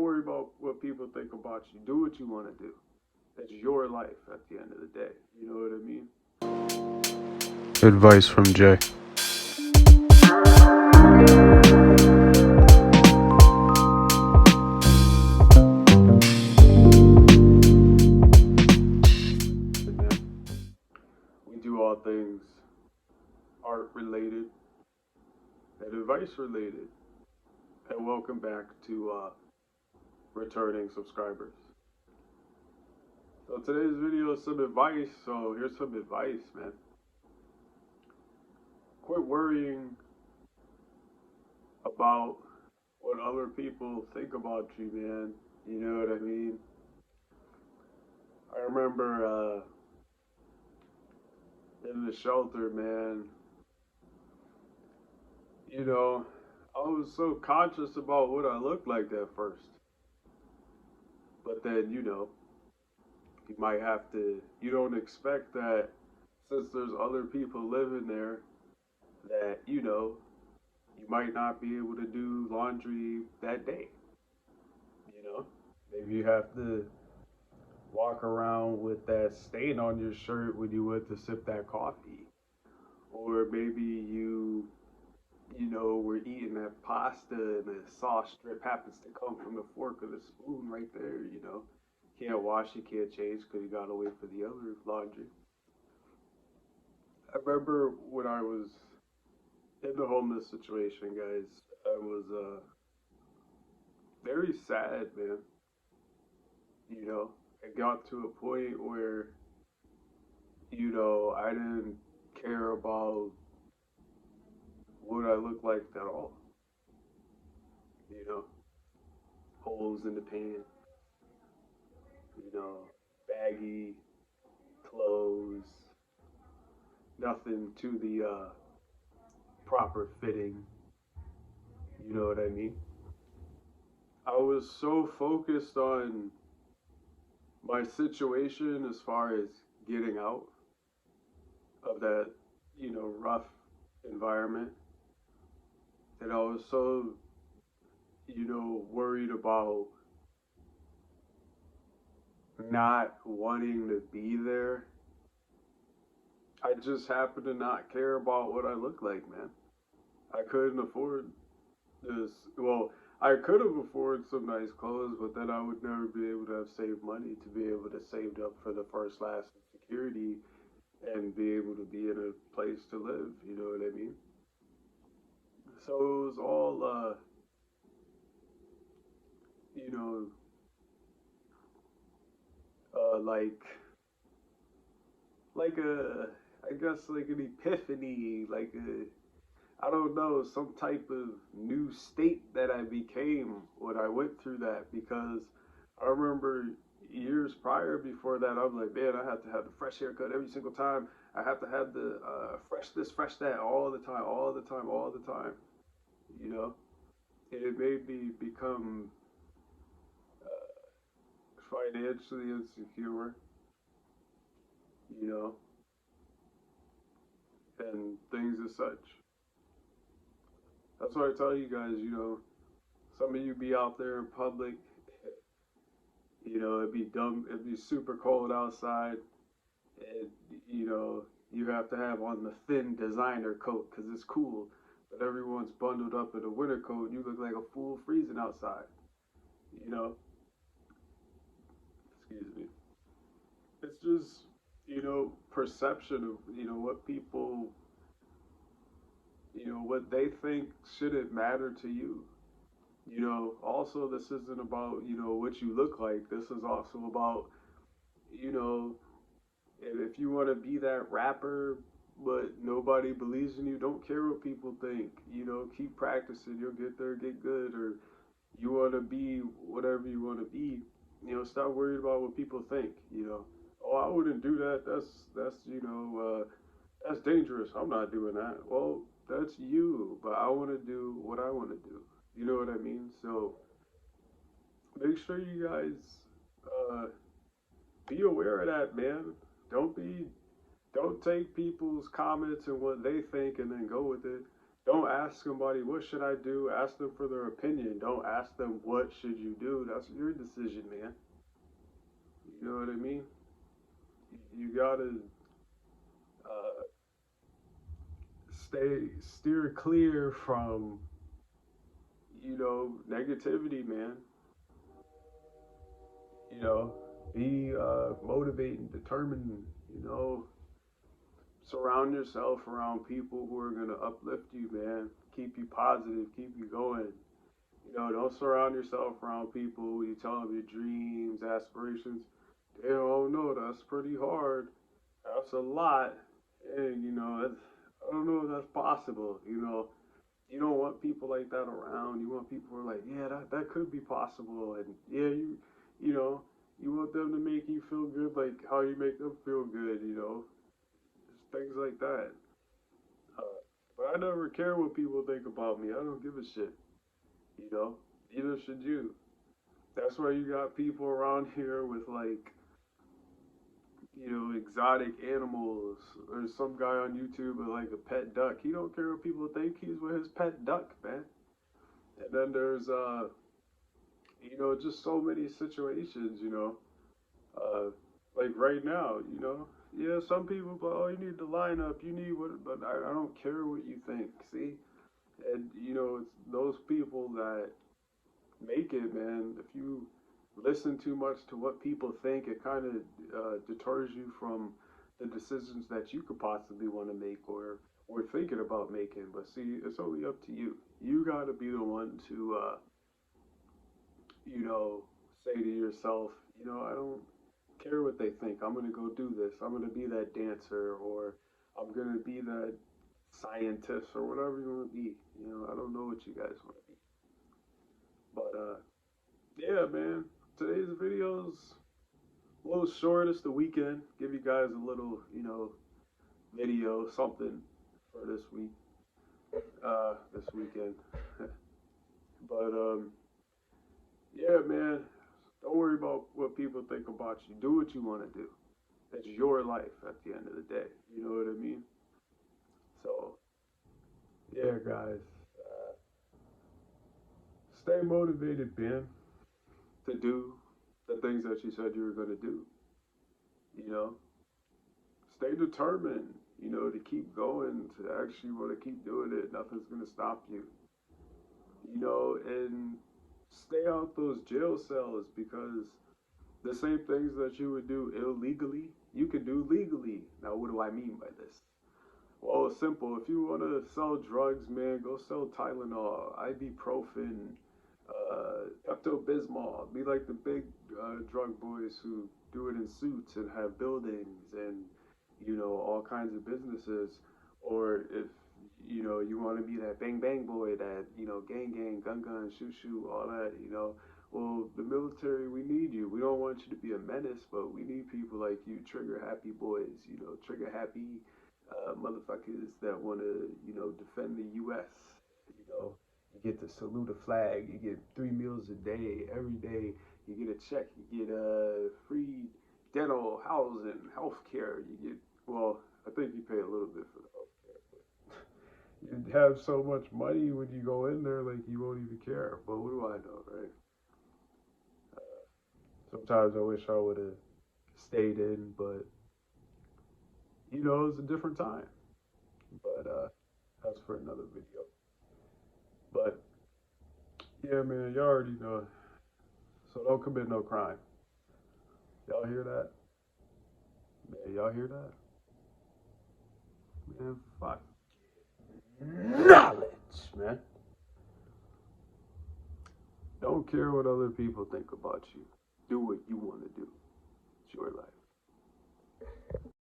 worry about what people think about you. Do what you want to do. It's your life at the end of the day. You know what I mean? Advice from Jay. And then we do all things art related and advice related. And welcome back to returning subscribers. So today's video is some advice. So here's some advice, man. Quit worrying about what other people think about you, man. You know what I mean? I remember in the shelter, man, you know, I was so conscious about what I looked like at first. But then, you might have to, you don't expect that since there's other people living there that, you might not be able to do laundry that day. You know, maybe you have to walk around with that stain on your shirt when you went to sip that coffee. Or maybe we're eating that pasta and the sauce strip happens to come from the fork or the spoon right there. Can't wash, you can't change because you gotta wait for the other laundry. I remember when I was in the homeless situation, guys, I was very sad, man. It got to a point where, I didn't care about what I looked like at all. You know, holes in the pants, baggy clothes, nothing to the proper fitting. You know what I mean? I was so focused on my situation as far as getting out of that, rough environment that I was so, worried about not wanting to be there. I just happened to not care about what I look like, man. I couldn't afford this. Well, I could have afforded some nice clothes, but then I would never be able to have saved money to be able to save up for the first, last, and security and be able to be in a place to live. You know what I mean? So it was all, you know, like I guess like an epiphany, like I don't know, some type of new state that I became when I went through that because I remember years prior before that, I was like, man, I have to have the fresh haircut every single time. I have to have the fresh this, fresh that all the time, all the time, all the time. You know, it made me become financially insecure, you know, and things as such. That's why I tell you guys, some of you be out there in public, it'd be dumb, it'd be super cold outside, and, you have to have on the thin designer coat because it's cool, but everyone's bundled up in a winter coat and you look like a fool freezing outside, you know? Excuse me. It's just, perception of, what people, what they think shouldn't matter to you. Also, this isn't about, what you look like. This is also about, you know, if you want to be that rapper, but nobody believes in you, don't care what people think. Keep practicing. You'll get there, get good. Or you want to be whatever you want to be. Stop worried about what people think. Oh, I wouldn't do that. That's dangerous. I'm not doing that. Well, that's you, but I want to do what I want to do. You know what I mean? So make sure you guys uh, be aware of that, man. Don't be, don't take people's comments and what they think and then go with it. Don't ask somebody what should I do. Ask them for their opinion. Don't ask them what should you do. That's your decision, man. You know what I mean? You gotta uh, steer clear from negativity, man. You know, be motivated, determined. You know, surround yourself around people who are gonna uplift you, man. Keep you positive, keep you going. Don't surround yourself around people who you tell them your dreams, aspirations. They don't know that's pretty hard. That's a lot, and I don't know if that's possible. You don't want people like that around. You want people who are like, yeah, that could be possible, and yeah, you know, you want them to make you feel good, like how you make them feel good. Just things like that. Uh, but I never care what people think about me. I don't give a shit. You know, neither should you. That's why you got people around here with like exotic animals. There's some guy on YouTube with like a pet duck. He don't care what people think. He's with his pet duck, man. And then there's just so many situations, uh, like right now, yeah, some people, but oh, you need the lineup, you need what, but I don't care what you think. See, and it's those people that make it, man. If you listen too much to what people think, it kind of deters you from the decisions that you could possibly want to make or thinking about making. But see, it's only up to you. You got to be the one to, say to yourself, I don't care what they think. I'm gonna go do this. I'm gonna be that dancer, or I'm gonna be that scientist, or whatever you want to be. I don't know what you guys want to be, but yeah, man. Today's video's a little short. It's the weekend. Give you guys a little, video, something for this weekend. But yeah, man. Don't worry about what people think about you. Do what you want to do. It's your life at the end of the day. You know what I mean? So yeah, guys. Stay motivated, Ben, to do the things that you said you were going to do. You know, stay determined, to keep going, to actually want to keep doing it. Nothing's going to stop you, and stay out those jail cells because the same things that you would do illegally, you can do legally. Now, what do I mean by this? Well, it's simple. If you want to sell drugs, man, go sell Tylenol, ibuprofen, Pepto Bismol. Be like the big drug boys who do it in suits and have buildings and all kinds of businesses. Or if you want to be that bang bang boy, that gang gang, gun gun, shoot shoot, all that. Well, the military, we need you. We don't want you to be a menace, but we need people like you, trigger happy boys. Trigger happy motherfuckers that want to defend the U.S. You know, you get to salute a flag. You get 3 meals a day. Every day you get a check. You get free dental, housing, health care. You get, well, I think you pay a little bit for the health care, but you have so much money when you go in there, like you won't even care. But what do I know, right? Sometimes I wish I would have stayed in, but it was a different time. But that's for another video. But yeah, man, y'all already know. So don't commit no crime. Y'all hear that? Man, y'all hear that? Man, fuck. Knowledge, man. Don't care what other people think about you. Do what you want to do. It's your life.